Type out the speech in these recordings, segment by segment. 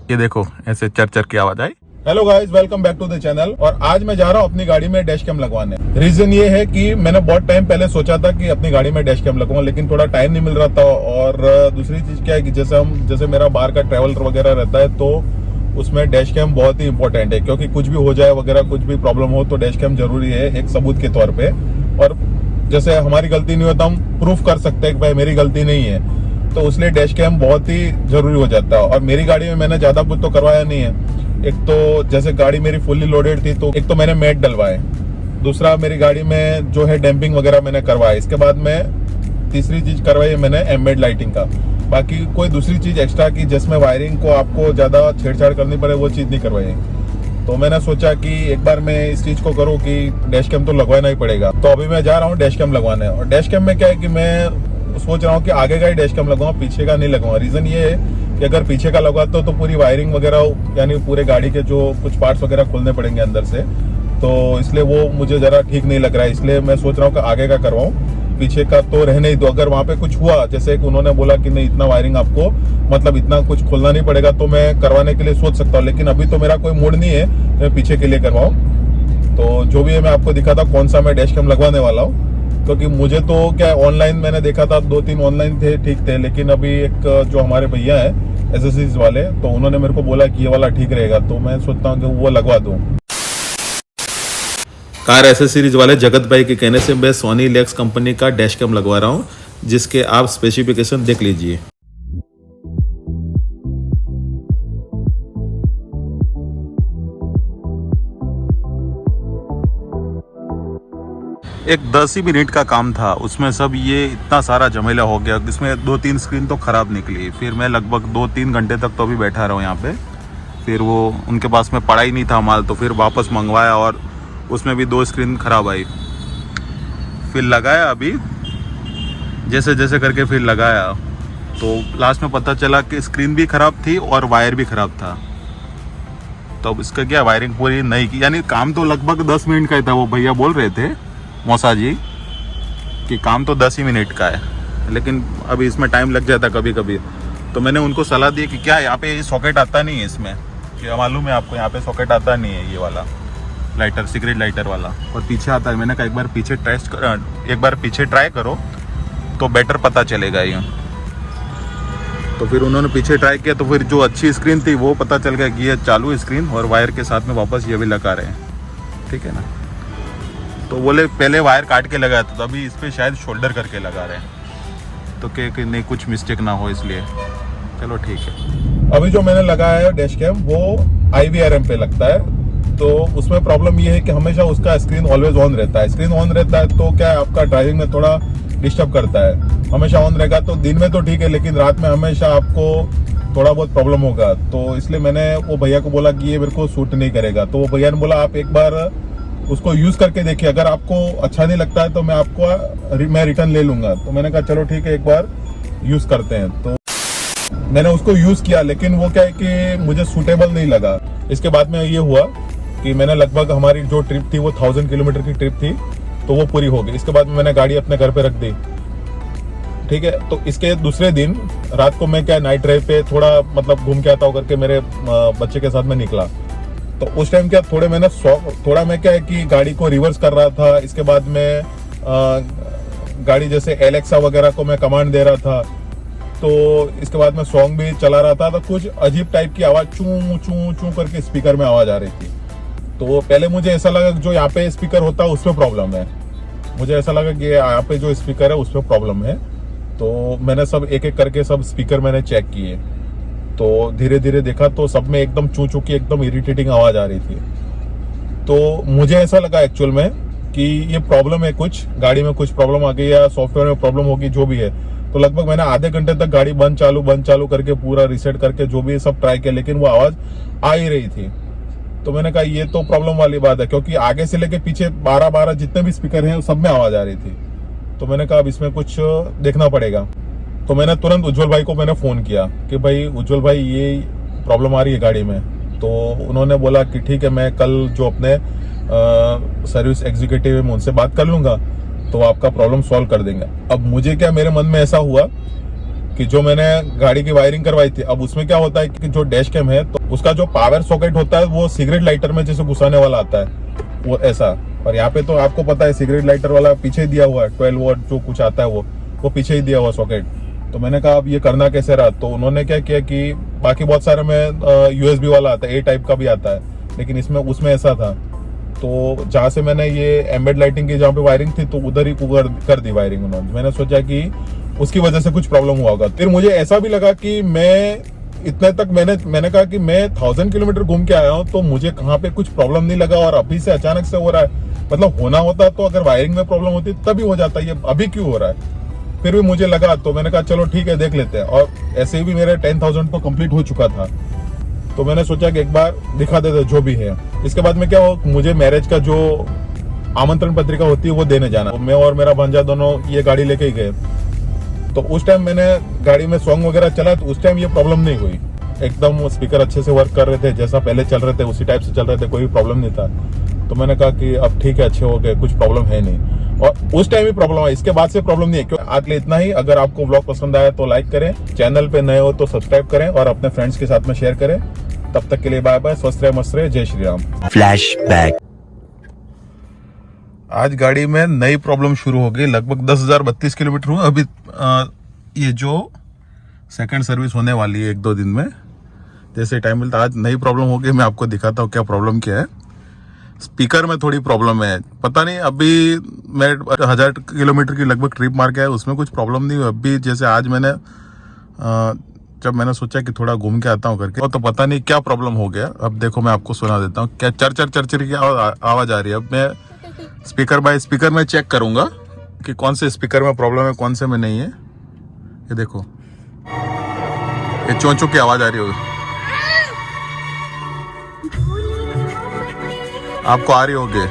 ये देखो ऐसे चर की आवाज आई। Hello guys, welcome back to the channel. और आज मैं जा रहा हूँ अपनी गाड़ी में डैश कैम लगवाने। रीजन ये है कि मैंने बहुत टाइम पहले सोचा था कि अपनी गाड़ी में डैश कैम लगवाऊं, लेकिन थोड़ा टाइम नहीं मिल रहा था। और दूसरी चीज क्या है कि जैसे मेरा बाहर का ट्रैवल वगैरह रहता है तो उसमें डैश कैम बहुत ही इंपॉर्टेंट है, क्योंकि कुछ भी हो जाए वगैरह, कुछ भी प्रॉब्लम हो तो डैश कैम जरूरी है एक सबूत के तौर पे। और जैसे हमारी गलती नहीं हो तो हम प्रूफ कर सकते हैं कि भाई मेरी गलती नहीं है, तो इसलिए डैश कैम बहुत ही जरूरी हो जाता है। और मेरी गाड़ी में मैंने ज्यादा कुछ तो करवाया नहीं है। एक तो जैसे गाड़ी मेरी फुल्ली लोडेड थी तो एक तो मैंने मैट डलवाए, दूसरा मेरी गाड़ी में जो है डैम्पिंग वगैरह मैंने करवाया। इसके बाद में तीसरी चीज करवाई है मैंने एम्बेड लाइटिंग का। बाकी कोई दूसरी चीज एक्स्ट्रा की जिसमें वायरिंग को आपको ज्यादा छेड़छाड़ करनी पड़े वो चीज नहीं करवाई। तो मैंने सोचा कि एक बार मैं इस चीज को करूँ कि डैश कैम तो लगवाना ही पड़ेगा। तो अभी मैं जा रहा हूँ डैश कैम लगवाने। और डैश कैम में क्या है कि मैं सोच रहा हूँ कि आगे का ही डैश कैम लगवाऊँ, पीछे का नहीं लगवाऊँ। रीजन ये है कि अगर पीछे का लगवाता तो पूरी वायरिंग वगैरह यानी पूरे गाड़ी के जो कुछ पार्ट्स वगैरह खोलने पड़ेंगे अंदर से, तो इसलिए वो मुझे जरा ठीक नहीं लग रहा है। इसलिए मैं सोच रहा हूँ कि आगे का करवाऊँ, पीछे का तो रहने ही दो। अगर वहां पे कुछ हुआ, जैसे उन्होंने बोला कि नहीं इतना वायरिंग आपको मतलब इतना कुछ खोलना नहीं पड़ेगा, तो मैं करवाने के लिए सोच सकता हूँ। लेकिन अभी तो मेरा कोई मूड नहीं है मैं पीछे के लिए करवाऊँ। तो जो भी है मैं आपको दिखाता कौन सा मैं डैश कैम लगवाने वाला हूँ। क्योंकि मुझे तो क्या ऑनलाइन मैंने देखा था, 2-3 ऑनलाइन थे, ठीक थे। लेकिन अभी एक जो हमारे भैया है एसेसरीज वाले, तो उन्होंने मेरे को बोला कि ये वाला ठीक रहेगा, तो मैं सोचता हूँ कि वो लगवा दूँ। कार एसेसरीज वाले जगत भाई के कहने से मैं सोनी लेक्स कंपनी का डैश कैम लगवा रहा हूँ, जिसके आप स्पेसिफिकेशन देख लीजिए। एक 10 ही मिनट का काम था, उसमें सब ये इतना सारा झमेला हो गया। इसमें 2-3 स्क्रीन तो ख़राब निकली। फिर मैं लगभग 2-3 घंटे तक तो अभी बैठा रहा हूँ यहाँ पे। फिर वो उनके पास में पड़ा ही नहीं था माल, तो फिर वापस मंगवाया और उसमें भी 2 स्क्रीन ख़राब आई। फिर लगाया अभी जैसे जैसे करके फिर लगाया, तो लास्ट में पता चला कि स्क्रीन भी ख़राब थी और वायर भी ख़राब था। तो अब इसका क्या, वायरिंग पूरी नहीं की, यानी काम तो लगभग 10 मिनट का ही था। वो भैया बोल रहे थे मौसा जी कि काम तो 10 ही मिनट का है, लेकिन अभी इसमें टाइम लग जाता कभी कभी। तो मैंने उनको सलाह दी कि क्या यहाँ पे सॉकेट आता नहीं है इसमें, क्या मालूम है आपको, यहाँ पे सॉकेट आता नहीं है ये वाला लाइटर, सिगरेट लाइटर वाला, और पीछे आता है। मैंने कहा एक बार पीछे ट्राई करो तो बेटर पता चलेगा ये। तो फिर उन्होंने पीछे ट्राई किया, तो फिर जो अच्छी स्क्रीन थी वो पता चल गया कि ये चालू स्क्रीन और वायर के साथ में वापस ये भी लगा रहे हैं, ठीक है ना। तो बोले पहले वायर काट के लगाया था, तो अभी इस पर शायद शोल्डर करके लगा रहे हैं, तो कि नहीं कुछ मिस्टेक ना हो, इसलिए चलो ठीक है। अभी जो मैंने लगाया है डैश कैम वो IVRM पे लगता है। तो उसमें प्रॉब्लम ये है कि हमेशा उसका स्क्रीन ऑलवेज ऑन रहता है। स्क्रीन ऑन रहता है तो क्या है, आपका ड्राइविंग में थोड़ा डिस्टर्ब करता है। हमेशा ऑन रहेगा तो दिन में तो ठीक है, लेकिन रात में हमेशा आपको थोड़ा बहुत प्रॉब्लम होगा। तो इसलिए मैंने वो भैया को बोला कि ये मेरे को सूट नहीं करेगा। तो वो भैया ने बोला आप एक बार उसको यूज करके देखिए, अगर आपको अच्छा नहीं लगता है तो मैं रिटर्न ले लूंगा। तो मैंने कहा चलो ठीक है, एक बार यूज करते हैं। तो मैंने उसको यूज किया, लेकिन वो क्या है कि मुझे सूटेबल नहीं लगा। इसके बाद में ये हुआ कि मैंने लगभग हमारी जो ट्रिप थी वो 1000 किलोमीटर की ट्रिप थी, तो वो पूरी हो गई। इसके बाद में मैंने गाड़ी अपने घर पे रख दी, ठीक है। तो इसके दूसरे दिन रात को मैं क्या नाइट ड्राइव पे थोड़ा मतलब घूम के आता हूँ करके मेरे बच्चे के साथ में निकला। तो उस टाइम क्या थोड़ा मैं क्या है कि गाड़ी को रिवर्स कर रहा था। इसके बाद में गाड़ी जैसे एलेक्सा वगैरह को मैं कमांड दे रहा था। तो इसके बाद में सॉन्ग भी चला रहा था, तो कुछ अजीब टाइप की आवाज चू चू चू करके स्पीकर में आवाज आ रही थी। तो पहले मुझे ऐसा लगा कि जो यहाँ पे स्पीकर होता है उसमें प्रॉब्लम है। मुझे ऐसा लगा कि यहाँ पे जो स्पीकर है उसमें प्रॉब्लम है। तो मैंने सब एक एक करके सब स्पीकर मैंने चेक किए, तो धीरे धीरे देखा तो सब में एकदम चू चू की एकदम इरिटेटिंग आवाज आ रही थी। तो मुझे ऐसा लगा एक्चुअल में कि ये प्रॉब्लम है, कुछ गाड़ी में कुछ प्रॉब्लम आ गई या सॉफ्टवेयर में प्रॉब्लम होगी, जो भी है। तो लगभग मैंने आधे घंटे तक गाड़ी बंद चालू करके पूरा रिसेट करके जो भी सब ट्राई किया, लेकिन वो आवाज आ ही रही थी। तो मैंने कहा ये तो प्रॉब्लम वाली बात है, क्योंकि आगे से लेके पीछे 12 जितने भी स्पीकर हैं सब में आवाज आ रही थी। तो मैंने कहा अब इसमें कुछ देखना पड़ेगा। तो मैंने तुरंत उज्जवल भाई को मैंने फोन किया कि भाई उज्जवल भाई ये प्रॉब्लम आ रही है गाड़ी में। तो उन्होंने बोला कि ठीक है, मैं कल जो अपने सर्विस एग्जीक्यूटिव है मैं उनसे बात कर लूंगा, तो आपका प्रॉब्लम सॉल्व कर देंगे। अब मुझे क्या, मेरे मन में ऐसा हुआ कि जो मैंने गाड़ी की वायरिंग करवाई थी, अब उसमें क्या होता है कि जो डैश कैम है तो उसका जो पावर सॉकेट होता है वो सिगरेट लाइटर में जैसे घुसाने वाला आता है, वो ऐसा। और यहाँ पे तो आपको पता है सिगरेट लाइटर वाला पीछे ही दिया हुआ है, 12 वोल्ट जो कुछ आता है वो पीछे ही दिया हुआ सॉकेट। तो मैंने कहा अब ये करना कैसे रहा, तो उन्होंने क्या किया कि बाकी बहुत सारे में यूएसबी वाला आता है, ए टाइप का भी आता है, लेकिन इसमें उसमें ऐसा था। तो जहाँ से मैंने ये एम्बेड लाइटिंग की जहाँ पे वायरिंग थी तो उधर ही कर दी वायरिंग उन्होंने। मैंने सोचा कि उसकी वजह से कुछ प्रॉब्लम हुआ होगा। फिर मुझे ऐसा भी लगा कि मैं इतने तक मैंने कहा कि मैं 1000 किलोमीटर घूम के आया हूँ तो मुझे कहाँ पे कुछ प्रॉब्लम नहीं लगा, और अभी से अचानक से हो रहा है। मतलब होना होता तो अगर वायरिंग में प्रॉब्लम होती तभी हो जाता, ये अभी क्यों हो रहा है। फिर भी मुझे लगा, तो मैंने कहा चलो ठीक है देख लेते हैं। और ऐसे ही भी मेरे 10,000 तो कंप्लीट हो चुका था, तो मैंने सोचा कि एक बार दिखा देते जो भी है। इसके बाद में क्या हो, मुझे मैरिज का जो आमंत्रण पत्रिका होती है वो देने जाना। मैं और मेरा भांजा दोनों ये गाड़ी लेके ही गए। तो उस टाइम मैंने गाड़ी में सॉन्ग वगैरह चला तो उस टाइम ये प्रॉब्लम नहीं हुई, एकदम स्पीकर अच्छे से वर्क कर रहे थे, जैसा पहले चल रहे थे उसी टाइप से चल रहे थे, कोई भी प्रॉब्लम नहीं था। तो मैंने कहा कि अब ठीक है, अच्छे हो गए, कुछ प्रॉब्लम है नहीं। और उस टाइम ही प्रॉब्लम है, इसके बाद से प्रॉब्लम नहीं है। क्यों आज के लिए इतना ही। अगर आपको व्लॉग पसंद आया तो लाइक करें, चैनल पे नए हो तो सब्सक्राइब करें और अपने फ्रेंड्स के साथ में शेयर करें। तब तक के लिए बाय बाय, स्वस्थ रहे, मस्त रहे, जय श्री राम। फ्लैशबैक। आज गाड़ी में नई प्रॉब्लम शुरू हो गई। लगभग 10,032 किलोमीटर हुआ अभी। ये जो सेकंड सर्विस होने वाली है 1-2 दिन में, जैसे टाइम मिलता आज नई प्रॉब्लम हो गई। मैं आपको दिखाता हूँ क्या प्रॉब्लम क्या है। स्पीकर में थोड़ी प्रॉब्लम है, पता नहीं। अभी मैं 1000 किलोमीटर की लगभग ट्रिप मार के आया, उसमें कुछ प्रॉब्लम नहीं हुई। अभी जैसे आज मैंने जब मैंने सोचा कि थोड़ा घूम के आता हूँ करके, तो पता नहीं क्या प्रॉब्लम हो गया। अब देखो मैं आपको सुना देता हूँ क्या चर की आवाज आ रही है। अब मैं स्पीकर बाय स्पीकर में चेक करूंगा कि कौन से स्पीकर में प्रॉब्लम है, कौन से में नहीं है। ये देखो, ये चोंचों की आवाज आ रही होगी, आपको आ रही होगी,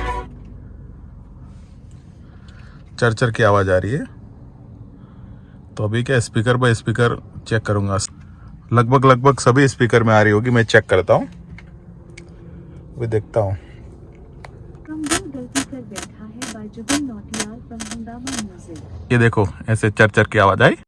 चर की आवाज आ रही है। तो अभी क्या स्पीकर बाय स्पीकर चेक करूंगा। लगभग सभी स्पीकर में आ रही होगी, मैं चेक करता हूँ, अभी देखता हूँ। ये देखो ऐसे चर की आवाज आई।